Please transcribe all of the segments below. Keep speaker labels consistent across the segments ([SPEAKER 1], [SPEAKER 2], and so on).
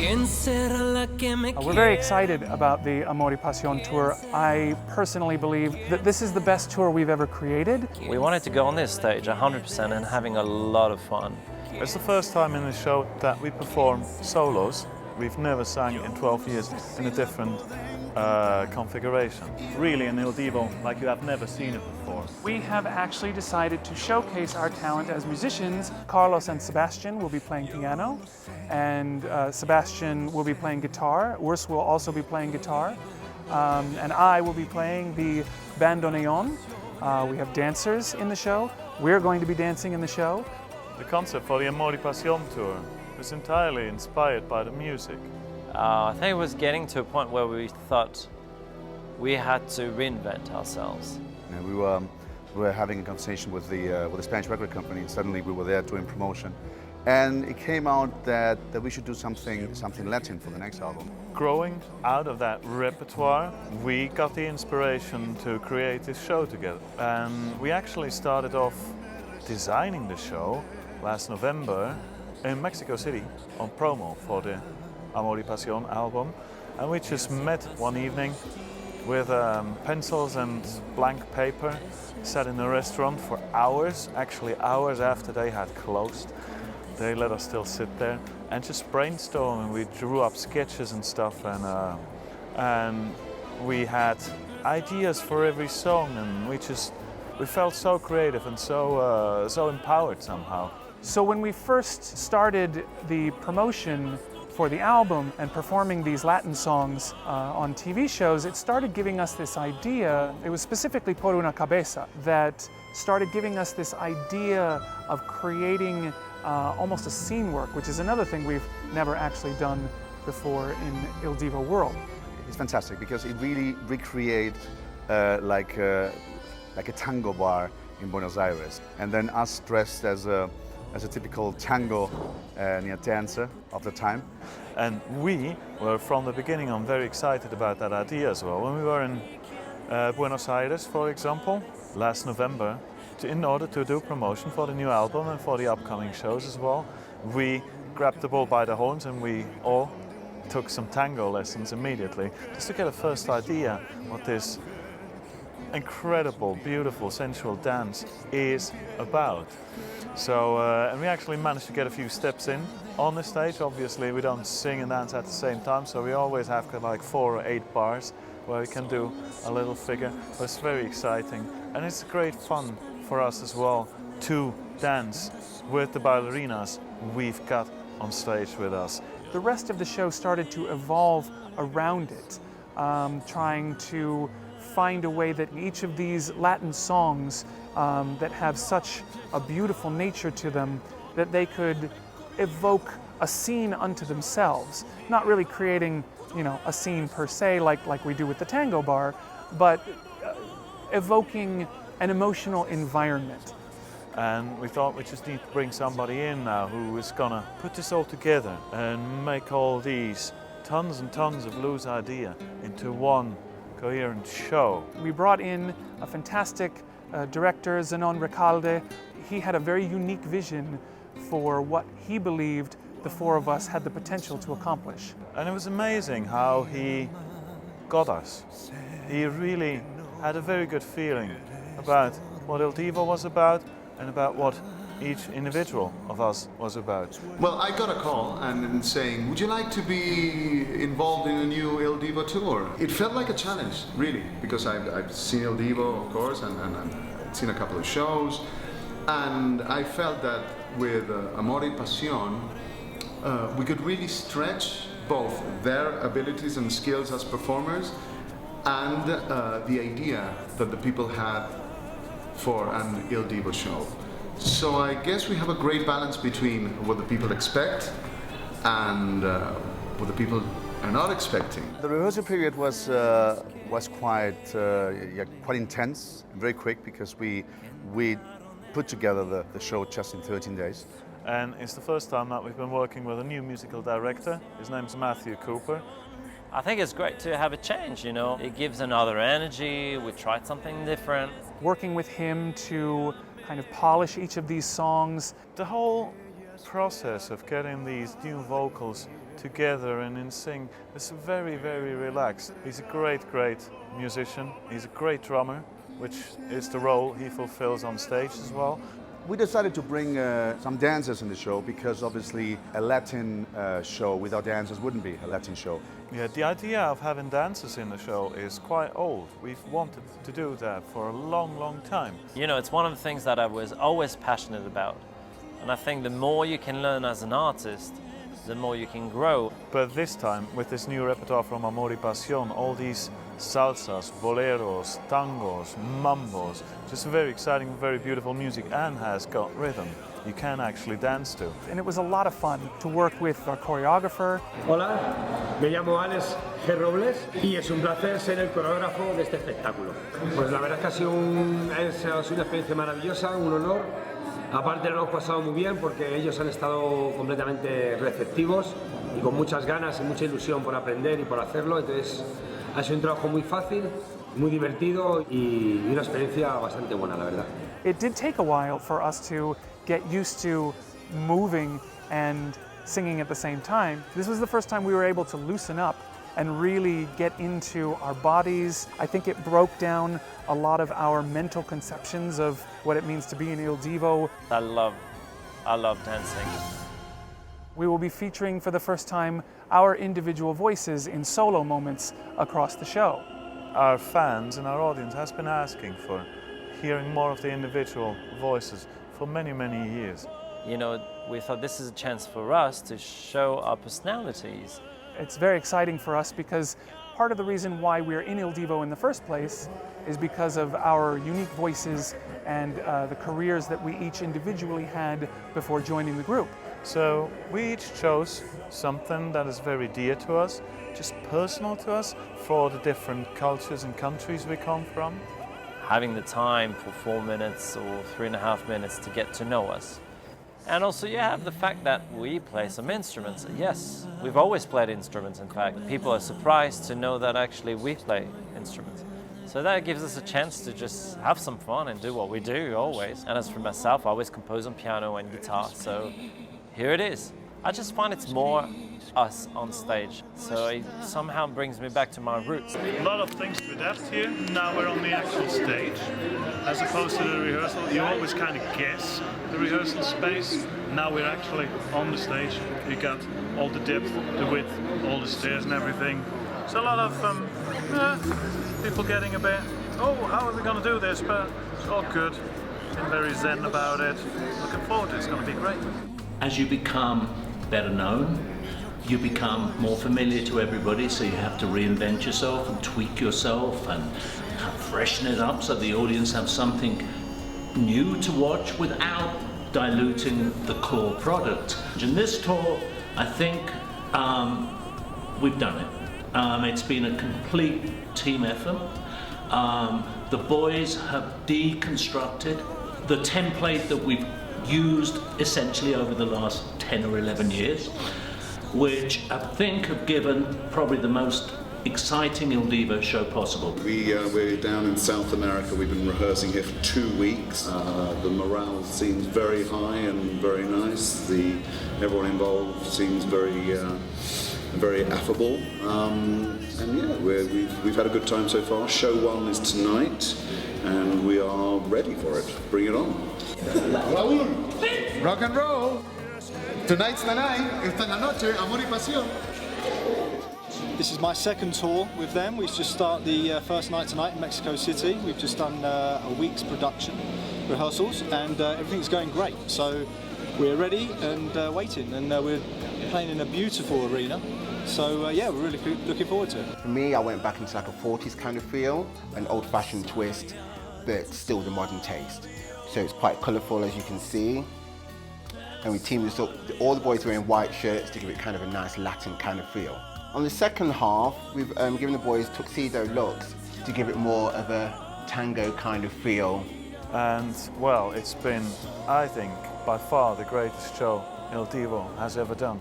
[SPEAKER 1] We're very excited about the Amor Pasión tour. I personally believe that this is the best tour we've ever created.
[SPEAKER 2] We wanted to go on this stage 100% and having a lot of fun.
[SPEAKER 3] It's the first time in the show that we perform solos. We've never sang in 12 years in a different configuration. Really an Il Divo like you have never seen it before.
[SPEAKER 1] We have actually decided to showcase our talent as musicians. Carlos and Sebastien will be playing piano, and Sebastien will be playing guitar. Urs will also be playing guitar, and I will be playing the bandoneon. We have dancers in the show. We're going to be dancing in the show.
[SPEAKER 3] The concept for the Amor Pasión tour was entirely inspired by the music.
[SPEAKER 2] I think it was getting to a point where we thought we had to reinvent ourselves.
[SPEAKER 4] We were having a conversation with the Spanish record company, and suddenly we were there doing promotion. And it came out that we should do something Latin for the next album.
[SPEAKER 3] Growing out of that repertoire, we got the inspiration to create this show together. And we actually started off designing the show last November in Mexico City on promo for the Amor Pasión album. And we just met one evening with pencils and blank paper, sat in a restaurant for hours, actually hours after they had closed. They let us still sit there and just brainstorm, and we drew up sketches and stuff, and we had ideas for every song, and we felt so creative and so empowered somehow.
[SPEAKER 1] So when we first started the promotion for the album and performing these Latin songs on TV shows, it started giving us this idea. It was specifically Por una Cabeza that started giving us this idea of creating almost a scene work, which is another thing we've never actually done before in Il Divo world.
[SPEAKER 4] It's fantastic because it really recreates like a tango bar in Buenos Aires, and then us dressed as a typical tango dancer of the time.
[SPEAKER 3] And we were from the beginning on very excited about that idea as well. When we were in Buenos Aires, for example, last November, in order to do promotion for the new album and for the upcoming shows as well, we grabbed the bull by the horns and we all took some tango lessons immediately, just to get a first idea what this incredible, beautiful, sensual dance is about. So, and we actually managed to get a few steps in on the stage. Obviously, we don't sing and dance at the same time, so we always have like 4 or 8 bars where we can do a little figure. But it's very exciting, and it's great fun for us as well to dance with the ballerinas we've got on stage with us.
[SPEAKER 1] The rest of the show started to evolve around it, trying to find a way that each of these Latin songs that have such a beautiful nature to them, that they could evoke a scene unto themselves, not really creating, a scene per se like we do with the tango bar, but evoking an emotional environment.
[SPEAKER 3] And we thought we just need to bring somebody in now who is gonna put this all together and make all these tons and tons of loose idea into one coherent show.
[SPEAKER 1] We brought in a fantastic director, Zenon Recalde. He had a very unique vision for what he believed the 4 of us had the potential to accomplish.
[SPEAKER 3] And it was amazing how he got us. He really had a very good feeling about what Il Divo was about and about what each individual of us was about.
[SPEAKER 5] Well, I got a call and saying, would you like to be involved in a new Il Divo tour? It felt like a challenge, really, because I've seen Il Divo, of course, and I've seen a couple of shows, and I felt that with Amor Pasión, we could really stretch both their abilities and skills as performers and the idea that the people had for an Il Divo show. So I guess we have a great balance between what the people expect and what the people are not expecting.
[SPEAKER 4] The rehearsal period was quite intense and very quick, because we put together the show just in 13 days.
[SPEAKER 3] And it's the first time that we've been working with a new musical director. His name's Matthiew Cooper.
[SPEAKER 2] I think it's great to have a change, It gives another energy. We tried something different.
[SPEAKER 1] Working with him to kind of polish each of these songs.
[SPEAKER 3] The whole process of getting these new vocals together and in sync is very, very relaxed. He's a great, great musician. He's a great drummer, which is the role he fulfills on stage as well.
[SPEAKER 4] We decided to bring some dancers in the show because obviously a Latin show without dancers wouldn't be a Latin show.
[SPEAKER 3] Yeah, the idea of having dancers in the show is quite old. We've wanted to do that for a long, long time.
[SPEAKER 2] You know, it's one of the things that I was always passionate about. And I think the more you can learn as an artist, the more you can grow.
[SPEAKER 3] But this time, with this new repertoire from Amor Pasión, all these salsas, boleros, tangos, mambos, just very exciting, very beautiful music, and has got rhythm you can actually dance to.
[SPEAKER 1] And it was a lot of fun to work with our choreographer.
[SPEAKER 6] Hola, me llamo Alex G. Robles y es un placer ser el coreógrafo de este espectáculo. Pues la verdad es que ha sido una experiencia maravillosa, un honor. Aparte lo hemos pasado muy bien porque ellos han estado completamente receptivos y con muchas ganas y mucha ilusión por aprender y por hacerlo. Entonces ha sido un trabajo muy fácil, muy divertido y una experiencia bastante buena, la verdad.
[SPEAKER 1] It did take a while for us to get used to moving and singing at the same time. This was the first time we were able to loosen up and really get into our bodies. I think it broke down a lot of our mental conceptions of what it means to be an Il Divo.
[SPEAKER 2] I love dancing.
[SPEAKER 1] We will be featuring for the first time our individual voices in solo moments across the show.
[SPEAKER 3] Our fans and our audience has been asking for hearing more of the individual voices for many, many years.
[SPEAKER 2] You know, we thought this is a chance for us to show our personalities.
[SPEAKER 1] It's very exciting for us because part of the reason why we're in Il Divo in the first place is because of our unique voices and the careers that we each individually had before joining the group.
[SPEAKER 3] So we each chose something that is very dear to us, just personal to us, for the different cultures and countries we come from.
[SPEAKER 2] Having the time for 4 minutes or 3.5 minutes to get to know us. And also you have the fact that we play some instruments. Yes, we've always played instruments, in fact. People are surprised to know that actually we play instruments. So that gives us a chance to just have some fun and do what we do always. And as for myself, I always compose on piano and guitar, so here it is. I just find it's more us on stage, so it somehow brings me back to my roots.
[SPEAKER 3] A lot of things to adapt here. Now we're on the actual stage, as opposed to the rehearsal. You always kind of guess the rehearsal space. Now we're actually on the stage. We got all the depth, the width, all the stairs and everything. So a lot of people getting a bit, oh, how are we going to do this? But it's all good and very zen about it. Looking forward to it. It's going to be great.
[SPEAKER 7] As you become better known, you become more familiar to everybody, so you have to reinvent yourself and tweak yourself and freshen it up so the audience have something new to watch without diluting the core product. In this tour, I think we've done it. It's been a complete team effort. The boys have deconstructed the template that we've used essentially over the last 10 or 11 years, which I think have given probably the most exciting Il Divo show possible.
[SPEAKER 8] We're down in South America. We've been rehearsing here for 2 weeks. The morale seems very high and very nice. Everyone involved seems very affable. And yeah, we've had a good time so far. Show 1 is tonight, and we are ready for it. Bring it on.
[SPEAKER 5] Raúl, rock and roll. Tonight's the night. Esta es la noche. Amor y Pasión.
[SPEAKER 9] This is my second tour with them. We just start the first night tonight in Mexico City. We've just done a week's production rehearsals, and everything's going great. So we're ready and waiting, and we're playing in a beautiful arena. So yeah, we're really looking forward to it.
[SPEAKER 10] For me, I went back into like a 40s kind of feel, an old-fashioned twist, but still the modern taste. So it's quite colourful, as you can see. And we teamed this up, all the boys wearing white shirts to give it kind of a nice Latin kind of feel. On the second half, we've given the boys tuxedo looks to give it more of a tango kind of feel.
[SPEAKER 3] And well, it's been, I think, by far the greatest show Il Divo has ever done.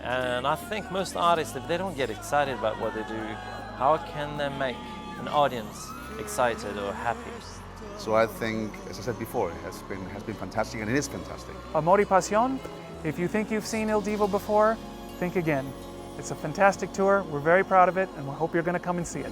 [SPEAKER 2] And I think most artists, if they don't get excited about what they do, how can they make an audience excited or happy?
[SPEAKER 4] So I think, as I said before, it has been fantastic, and it is fantastic.
[SPEAKER 1] Amor Pasión If you think you've seen Il Divo before, think again. It's a fantastic tour, we're very proud of it, and we hope you're going to come and see it.